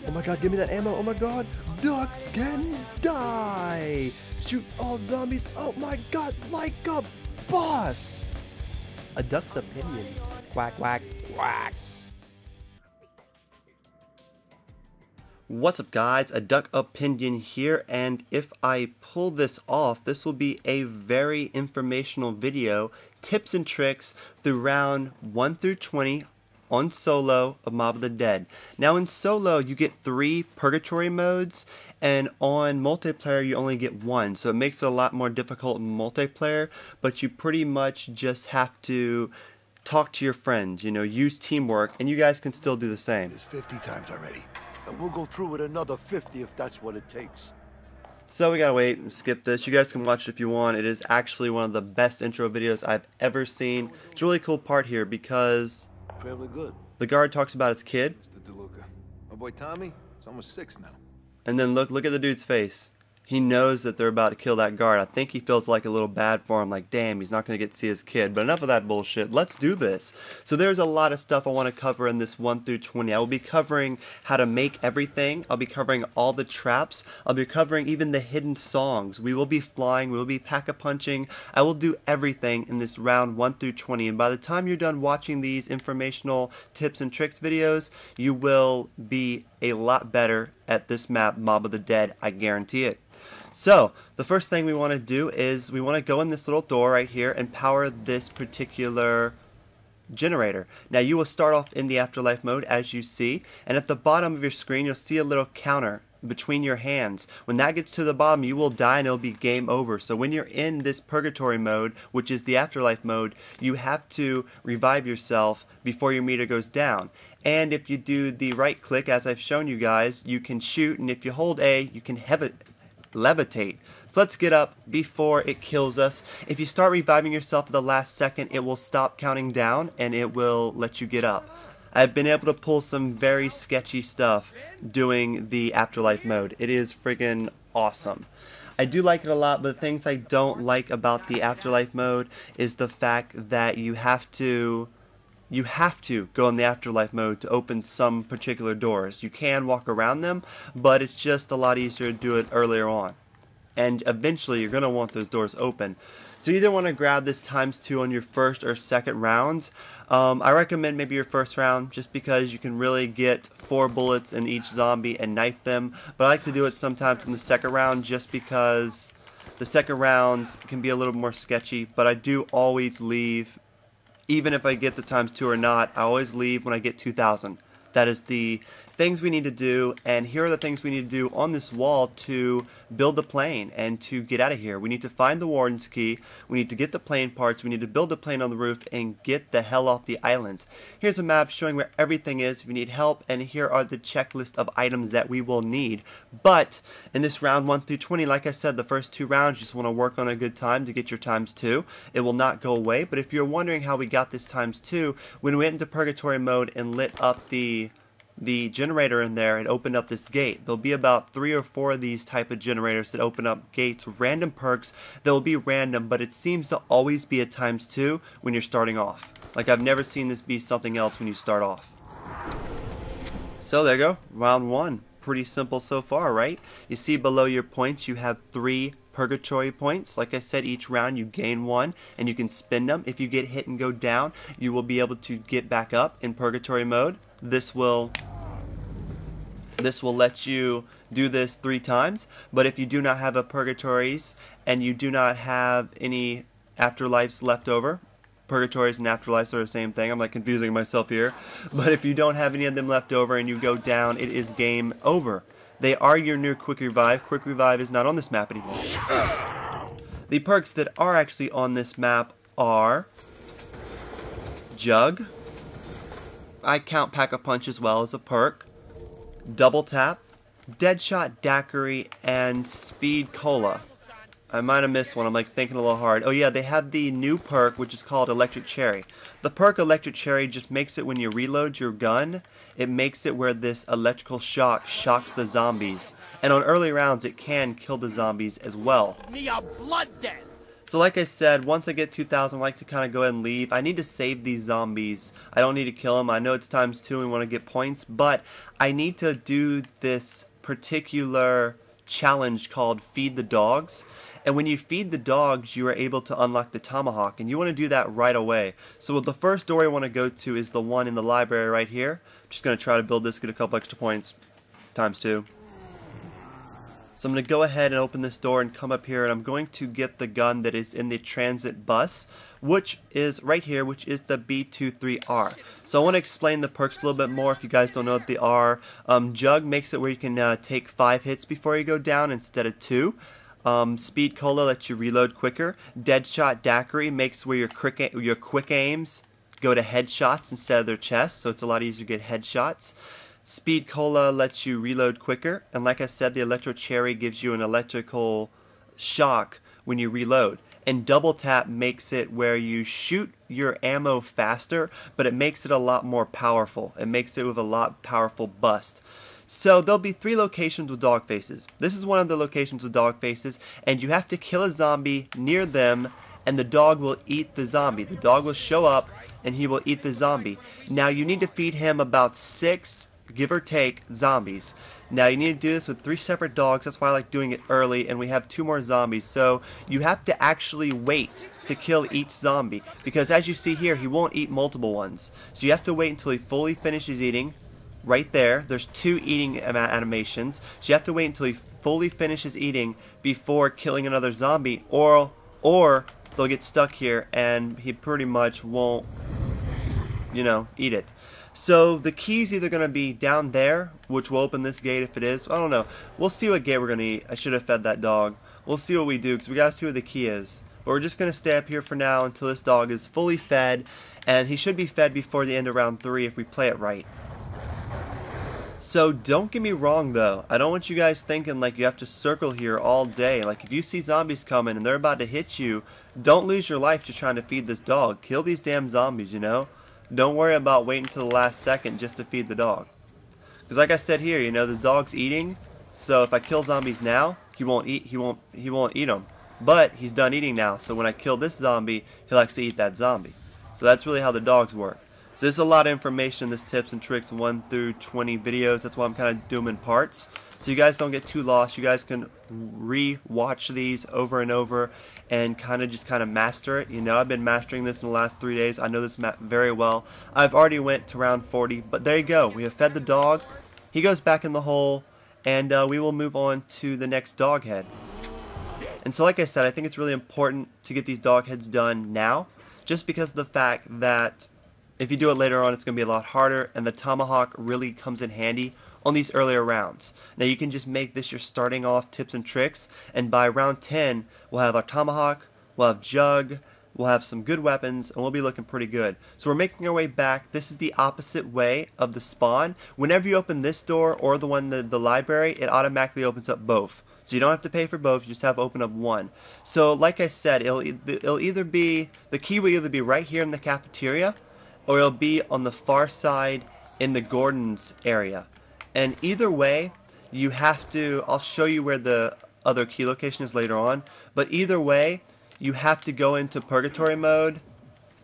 Oh my god, give me that ammo. Oh my god. Ducks can die. Shoot all zombies. Oh my god, like a boss. A duck's opinion. Quack, quack, quack. What's up guys, A Duck Opinion here, and if I pull this off, this will be a very informational video, tips and tricks through round 1 through 20 on solo of Mob of the Dead. Now in solo you get 3 purgatory modes, and on multiplayer you only get 1, so it makes it a lot more difficult in multiplayer, but you pretty much just have to talk to your friends, you know, use teamwork, and you guys can still do the same. It's 50 times already. And we'll go through it another 50 if that's what it takes. So we gotta wait and skip this. You guys can watch it if you want. It is actually one of the best intro videos I've ever seen. It's a really cool part here because Fairly good. the guard talks about his kid, Mr. DeLuca. My boy Tommy, he's almost 6 now. and then look at the dude's face. He knows that they're about to kill that guard. I think he feels like a little bad for him, like damn, he's not going to get to see his kid. But enough of that bullshit, let's do this. So there's a lot of stuff I want to cover in this 1 through 20. I will be covering how to make everything. I'll be covering all the traps. I'll be covering even the hidden songs. We will be flying, we will be pack-a-punching. I will do everything in this round 1 through 20. And by the time you're done watching these informational tips and tricks videos, you will be a lot better at this map, Mob of the Dead, I guarantee it. So, the first thing we want to do is we want to go in this little door right here and power this particular generator. Now you will start off in the afterlife mode as you see, and at the bottom of your screen you'll see a little counter between your hands. When that gets to the bottom you will die and it'll be game over. So when you're in this purgatory mode, which is the afterlife mode, you have to revive yourself before your meter goes down. And if you do the right click as I've shown you guys, you can shoot, and if you hold A you can levitate. So let's get up before it kills us. If you start reviving yourself at the last second, it will stop counting down and it will let you get up. I've been able to pull some very sketchy stuff doing the afterlife mode. It is friggin' awesome. I do like it a lot, but the things I don't like about the afterlife mode is the fact that you have to go in the afterlife mode to open some particular doors. You can walk around them, but it's just a lot easier to do it earlier on. And eventually you're going to want those doors open. So you either want to grab this ×2 on your first or second rounds. I recommend maybe your first round just because you can really get 4 bullets in each zombie and knife them. But I like to do it sometimes in the second round just because the second round can be a little more sketchy. But I do always leave. Even if I get the ×2 or not, I always leave when I get 2,000. That is the things we need to do, and here are the things we need to do on this wall to build the plane and to get out of here. We need to find the warden's key, we need to get the plane parts, we need to build the plane on the roof, and get the hell off the island. Here's a map showing where everything is if you need help, and here are the checklist of items that we will need. But in this round 1 through 20, like I said, the first 2 rounds, you just want to work on a good time to get your ×2. It will not go away, but if you're wondering how we got this ×2, when we went into purgatory mode and lit up the generator in there, it opened up this gate. There'll be about 3 or 4 of these type of generators that open up gates with random perks that will be random, but it seems to always be a ×2 when you're starting off. Like, I've never seen this be something else when you start off. So there you go, round 1. Pretty simple so far, right? You see below your points you have 3 purgatory points. Like I said, each round you gain 1 and you can spend them. If you get hit and go down, you will be able to get back up in purgatory mode. This will let you do this 3 times, but if you do not have a purgatories and you do not have any afterlives left over, purgatories and afterlives are the same thing, I'm like confusing myself here, but if you don't have any of them left over and you go down, it is game over. They are your new quick revive. Quick revive is not on this map anymore. The perks that are actually on this map are Jug. I count Pack-a-Punch as well as a perk. Double Tap, Deadshot Daiquiri, and Speed Cola. I might have missed one. I'm like thinking a little hard. Oh yeah, they have the new perk which is called Electric Cherry. The perk Electric Cherry just makes it when you reload your gun, it makes it where this electrical shock shocks the zombies. And on early rounds it can kill the zombies as well. Me a blood debt. So like I said, once I get 2,000, I like to kind of go ahead and leave. I need to save these zombies. I don't need to kill them. I know it's times 2 and we want to get points, but I need to do this particular challenge called Feed the Dogs. And when you feed the dogs, you are able to unlock the tomahawk, and you want to do that right away. So the first door I want to go to is the one in the library right here. I'm just going to try to build this, get a couple extra points, times 2. So I'm going to go ahead and open this door and come up here, and I'm going to get the gun that is in the transit bus, which is right here, which is the B23R. So I want to explain the perks a little bit more if you guys don't know what they are. Jug makes it where you can take 5 hits before you go down instead of 2. Speed Cola lets you reload quicker. Deadshot Daiquiri makes where your quick aims go to headshots instead of their chest, so it's a lot easier to get headshots. Speed Cola lets you reload quicker, and like I said, the Electro Cherry gives you an electrical shock when you reload. And Double Tap makes it where you shoot your ammo faster, but it makes it a lot more powerful. It makes it with a lot powerful bust. So there'll be 3 locations with dog faces. This is one of the locations with dog faces, and you have to kill a zombie near them, and the dog will eat the zombie. The dog will show up, and he will eat the zombie. Now you need to feed him about 6, give or take, zombies. Now you need to do this with 3 separate dogs. That's why I like doing it early, and we have 2 more zombies. So you have to actually wait to kill each zombie, because as you see here, he won't eat multiple ones. So you have to wait until he fully finishes eating. Right there, there's 2 eating animations, so you have to wait until he fully finishes eating before killing another zombie, or they'll get stuck here and he pretty much won't, you know, eat it. So the key's either going to be down there, which will open this gate if it is. I don't know. We'll see what gate we're going to eat. I should have fed that dog. We'll see what we do, because we got to see where the key is. But we're just going to stay up here for now until this dog is fully fed, and he should be fed before the end of round 3 if we play it right. So don't get me wrong though, I don't want you guys thinking like you have to circle here all day. Like if you see zombies coming and they're about to hit you, don't lose your life just trying to feed this dog. Kill these damn zombies, you know? Don't worry about waiting until the last second just to feed the dog. Because like I said here, you know, the dog's eating, so if I kill zombies now, he won't eat them. But he's done eating now, so when I kill this zombie, he'll actually eat that zombie. So that's really how the dogs work. So there's a lot of information in this tips and tricks 1 through 20 videos. That's why I'm kind of doing them in parts. So you guys don't get too lost. You guys can re-watch these over and over and kind of master it. You know, I've been mastering this in the last 3 days. I know this map very well. I've already went to round 40, but there you go. We have fed the dog. He goes back in the hole, and we will move on to the next dog head. And so like I said, I think it's really important to get these dog heads done now, just because of the fact that if you do it later on, it's going to be a lot harder, and the tomahawk really comes in handy on these earlier rounds. Now you can just make this your starting off tips and tricks, and by round 10, we'll have our tomahawk, we'll have Jug, we'll have some good weapons, and we'll be looking pretty good. So we're making our way back. This is the opposite way of the spawn. Whenever you open this door or the one in the library, it automatically opens up both. So you don't have to pay for both, you just have to open up one. So like I said, it'll either be, the key will either be right here in the cafeteria, or it'll be on the far side in the Gordon's area. And either way, you have to, I'll show you where the other key location is later on, but either way, you have to go into purgatory mode,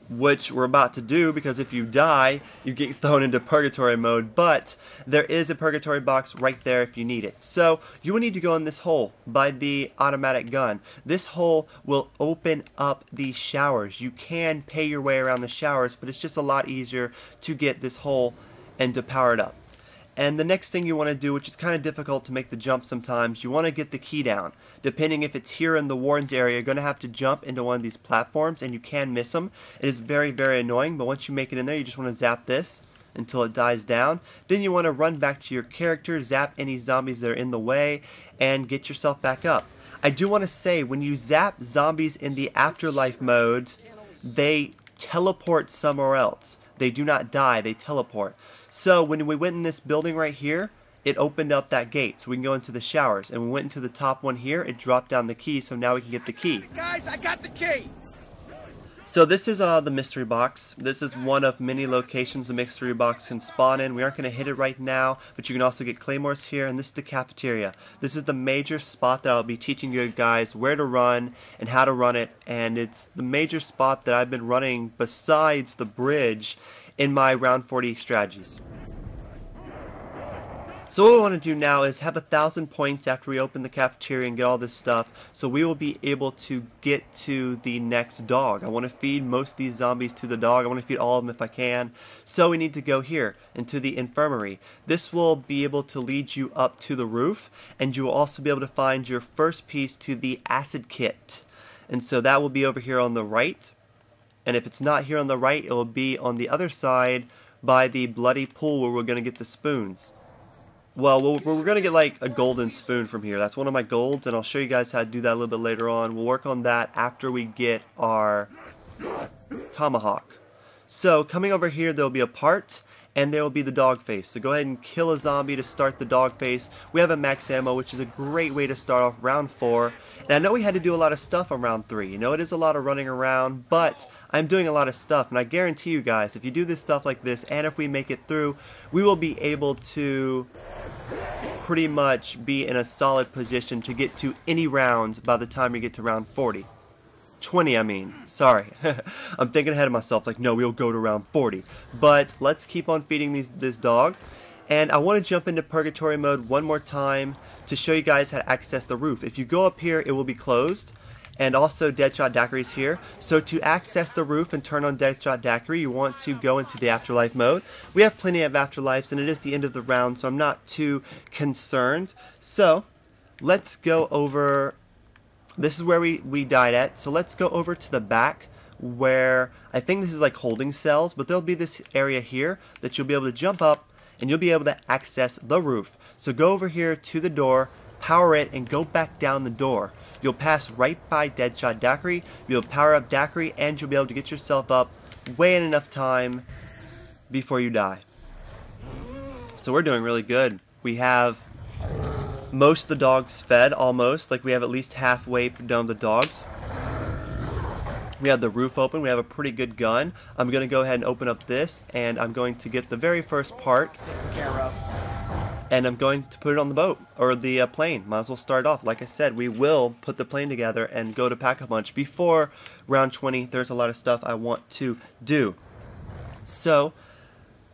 which we're about to do, because if you die, you get thrown into purgatory mode, but there is a purgatory box right there if you need it. So you will need to go in this hole by the automatic gun. This hole will open up these showers. You can pay your way around the showers, but it's just a lot easier to get this hole and to power it up. And the next thing you want to do, which is kind of difficult to make the jump sometimes, you want to get the key down. Depending if it's here in the warden's area, you're going to have to jump into one of these platforms, and you can miss them. It is very, very annoying, but once you make it in there, you just want to zap this until it dies down. Then you want to run back to your character, zap any zombies that are in the way, and get yourself back up. I do want to say, when you zap zombies in the afterlife mode, they teleport somewhere else. They do not die, they teleport. So when we went in this building right here, it opened up that gate so we can go into the showers. And we went into the top one here, it dropped down the key, so now we can get the key. Guys, I got the key! So this is the mystery box. This is one of many locations the mystery box can spawn in. We aren't going to hit it right now, but you can also get claymores here, and this is the cafeteria. This is the major spot that I'll be teaching you guys where to run and how to run it, and it's the major spot that I've been running besides the bridge in my round 40 strategies. So what we want to do now is have 1,000 points after we open the cafeteria and get all this stuff, so we will be able to get to the next dog. I want to feed most of these zombies to the dog. I want to feed all of them if I can. So we need to go here into the infirmary. This will be able to lead you up to the roof, and you will also be able to find your first piece to the acid kit. And so that will be over here on the right. And if it's not here on the right, it will be on the other side by the bloody pool where we're going to get the spoons. Well, we're going to get like a golden spoon from here. That's one of my golds, and I'll show you guys how to do that a little bit later on. We'll work on that after we get our tomahawk. So coming over here, there will be a part, and there will be the dog face. So go ahead and kill a zombie to start the dog face. We have a max ammo, which is a great way to start off round 4. And I know we had to do a lot of stuff on round 3. You know, it is a lot of running around, but I'm doing a lot of stuff. And I guarantee you guys, if you do this stuff like this, and if we make it through, we will be able to pretty much be in a solid position to get to any round by the time we get to round 40. 20, I mean. Sorry. I'm thinking ahead of myself, like, no, we'll go to round 40. But let's keep on feeding this dog. And I want to jump into purgatory mode one more time to show you guys how to access the roof. If you go up here, it will be closed. And also Deadshot Daiquiri's here. So to access the roof and turn on Deadshot Daiquiri, you want to go into the afterlife mode. We have plenty of afterlives, and it is the end of the round, so I'm not too concerned. So let's go over. This is where we died at. So let's go over to the back, where I think this is like holding cells, but there'll be this area here that you'll be able to jump up, and you'll be able to access the roof. So go over here to the door, power it, and go back down the door. You'll pass right by Deadshot Daiquiri, you'll power up Daiquiri, and you'll be able to get yourself up way in enough time before you die. So we're doing really good. We have most of the dogs fed, almost. Like we have at least halfway done the dogs. We have the roof open, we have a pretty good gun. I'm going to go ahead and open up this, and I'm going to get the very first part taken care of. And I'm going to put it on the boat, or the plane. Might as well start off. Like I said, we will put the plane together and go to Pack-a-Punch. Before round 20, there's a lot of stuff I want to do. So,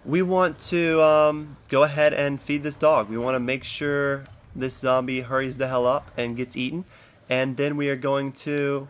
we want to go ahead and feed this dog. We want to make sure this zombie hurries the hell up and gets eaten. And then we are going to